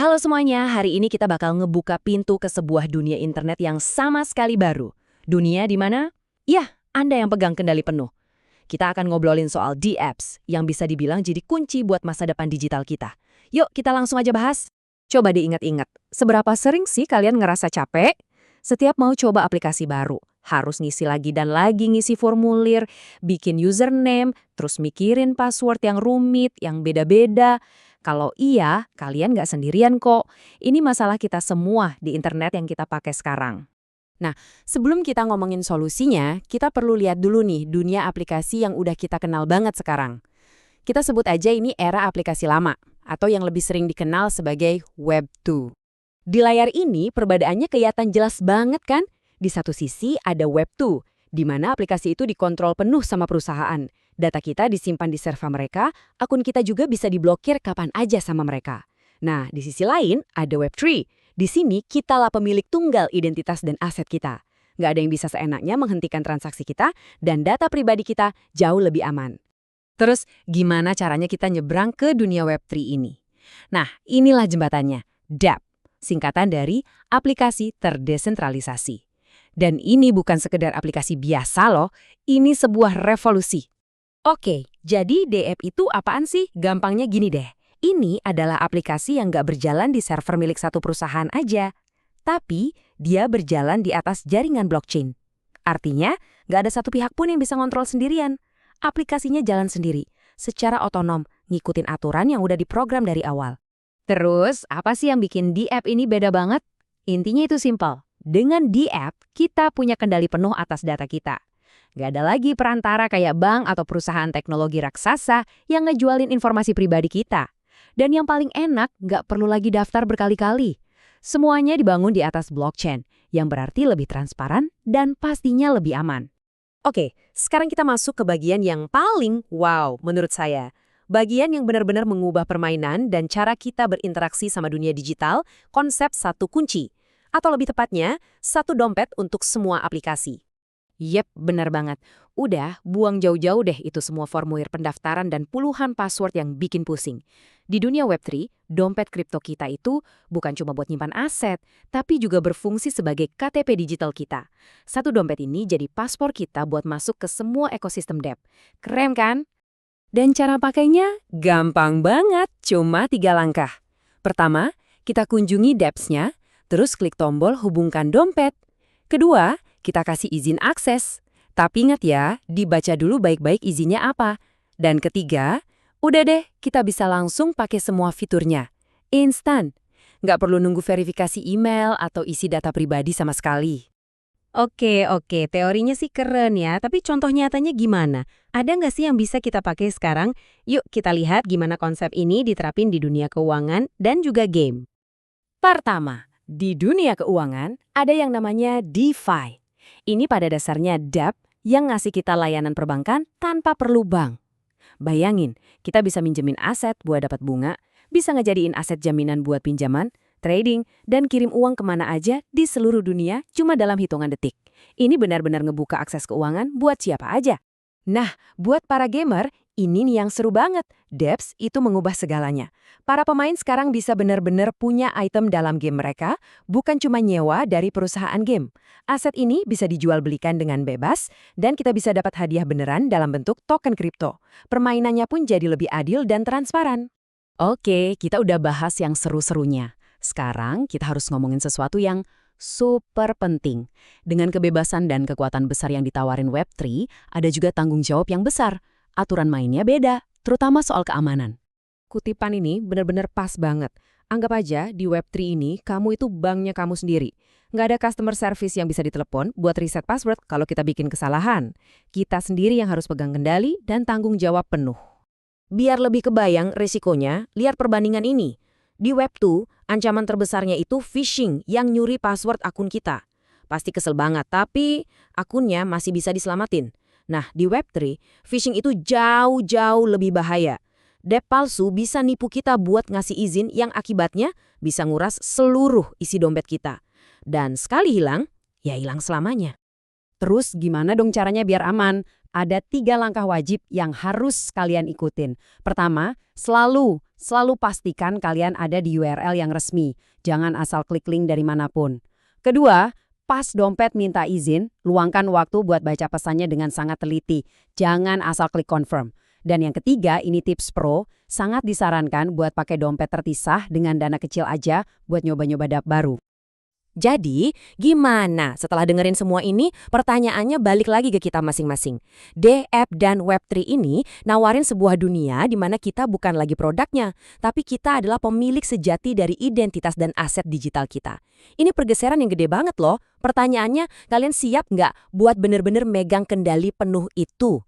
Halo semuanya, hari ini kita bakal ngebuka pintu ke sebuah dunia internet yang sama sekali baru. Dunia di mana? Yah, Anda yang pegang kendali penuh. Kita akan ngobrolin soal D-Apps yang bisa dibilang jadi kunci buat masa depan digital kita. Yuk, kita langsung aja bahas. Coba diingat-ingat, seberapa sering sih kalian ngerasa capek? Setiap mau coba aplikasi baru, harus ngisi lagi dan lagi ngisi formulir, bikin username, terus mikirin password yang rumit, yang beda-beda. Kalau iya, kalian nggak sendirian kok. Ini masalah kita semua di internet yang kita pakai sekarang. Nah, sebelum kita ngomongin solusinya, kita perlu lihat dulu nih dunia aplikasi yang udah kita kenal banget sekarang. Kita sebut aja ini era aplikasi lama, atau yang lebih sering dikenal sebagai Web 2. Di layar ini perbedaannya kelihatan jelas banget kan? Di satu sisi ada Web 2, di mana aplikasi itu dikontrol penuh sama perusahaan. Data kita disimpan di server mereka, akun kita juga bisa diblokir kapan aja sama mereka. Nah, di sisi lain ada Web 3. Di sini kitalah pemilik tunggal identitas dan aset kita. Nggak ada yang bisa seenaknya menghentikan transaksi kita, dan data pribadi kita jauh lebih aman. Terus, gimana caranya kita nyebrang ke dunia Web 3 ini? Nah, inilah jembatannya, dApp, singkatan dari aplikasi terdesentralisasi. Dan ini bukan sekedar aplikasi biasa loh, ini sebuah revolusi. Oke, jadi DApp itu apaan sih? Gampangnya gini deh. Ini adalah aplikasi yang nggak berjalan di server milik satu perusahaan aja, tapi dia berjalan di atas jaringan blockchain. Artinya, nggak ada satu pihak pun yang bisa ngontrol sendirian. Aplikasinya jalan sendiri, secara otonom, ngikutin aturan yang udah diprogram dari awal. Terus, apa sih yang bikin dApp ini beda banget? Intinya itu simpel. Dengan dApp, kita punya kendali penuh atas data kita. Nggak ada lagi perantara kayak bank atau perusahaan teknologi raksasa yang ngejualin informasi pribadi kita. Dan yang paling enak, nggak perlu lagi daftar berkali-kali. Semuanya dibangun di atas blockchain, yang berarti lebih transparan dan pastinya lebih aman. Oke, sekarang kita masuk ke bagian yang paling wow menurut saya. Bagian yang benar-benar mengubah permainan dan cara kita berinteraksi sama dunia digital, konsep satu kunci. Atau lebih tepatnya, satu dompet untuk semua aplikasi. Yep, benar banget. Udah, buang jauh-jauh deh itu semua formulir pendaftaran dan puluhan password yang bikin pusing. Di dunia Web3, dompet kripto kita itu bukan cuma buat nyimpan aset, tapi juga berfungsi sebagai KTP digital kita. Satu dompet ini jadi paspor kita buat masuk ke semua ekosistem dApp. Keren kan? Dan cara pakainya gampang banget, cuma 3 langkah. Pertama, kita kunjungi dApps-nya, terus klik tombol hubungkan dompet. Kedua, kita kasih izin akses. Tapi ingat ya, dibaca dulu baik-baik izinnya apa. Dan ketiga, udah deh, kita bisa langsung pakai semua fiturnya. Instan. Nggak perlu nunggu verifikasi email atau isi data pribadi sama sekali. Oke, teorinya sih keren ya, tapi contoh nyatanya gimana? Ada nggak sih yang bisa kita pakai sekarang? Yuk kita lihat gimana konsep ini diterapin di dunia keuangan dan juga game. Pertama, di dunia keuangan ada yang namanya DeFi. Ini pada dasarnya dApp yang ngasih kita layanan perbankan tanpa perlu bank. Bayangin, kita bisa minjemin aset buat dapat bunga, bisa ngejadiin aset jaminan buat pinjaman, trading, dan kirim uang kemana aja di seluruh dunia cuma dalam hitungan detik. Ini benar-benar ngebuka akses keuangan buat siapa aja. Nah, buat para gamer, ini nih yang seru banget. Dapps itu mengubah segalanya. Para pemain sekarang bisa benar-benar punya item dalam game mereka, bukan cuma nyewa dari perusahaan game. Aset ini bisa dijual belikan dengan bebas, dan kita bisa dapat hadiah beneran dalam bentuk token kripto. Permainannya pun jadi lebih adil dan transparan. Oke, kita udah bahas yang seru-serunya. Sekarang kita harus ngomongin sesuatu yang super penting. Dengan kebebasan dan kekuatan besar yang ditawarin Web3, ada juga tanggung jawab yang besar. Aturan mainnya beda, terutama soal keamanan. Kutipan ini benar-benar pas banget. Anggap aja di Web3 ini kamu itu banknya kamu sendiri. Nggak ada customer service yang bisa ditelepon buat reset password kalau kita bikin kesalahan. Kita sendiri yang harus pegang kendali dan tanggung jawab penuh. Biar lebih kebayang risikonya, lihat perbandingan ini. Di Web2, ancaman terbesarnya itu phishing yang nyuri password akun kita. Pasti kesel banget, tapi akunnya masih bisa diselamatin. Nah, di Web3, phishing itu jauh-jauh lebih bahaya. Dep palsu bisa nipu kita buat ngasih izin yang akibatnya bisa nguras seluruh isi dompet kita. Dan sekali hilang, ya hilang selamanya. Terus gimana dong caranya biar aman? Ada 3 langkah wajib yang harus kalian ikutin. Pertama, selalu Selalu pastikan kalian ada di URL yang resmi, jangan asal klik link dari manapun. Kedua, pas dompet minta izin, luangkan waktu buat baca pesannya dengan sangat teliti, jangan asal klik confirm. Dan yang ketiga, ini tips pro, sangat disarankan buat pakai dompet terpisah dengan dana kecil aja buat nyoba-nyoba dap baru. Jadi, gimana? Setelah dengerin semua ini, pertanyaannya balik lagi ke kita masing-masing. DApp dan Web3 ini nawarin sebuah dunia di mana kita bukan lagi produknya, tapi kita adalah pemilik sejati dari identitas dan aset digital kita. Ini pergeseran yang gede banget loh. Pertanyaannya, kalian siap nggak buat bener-bener megang kendali penuh itu?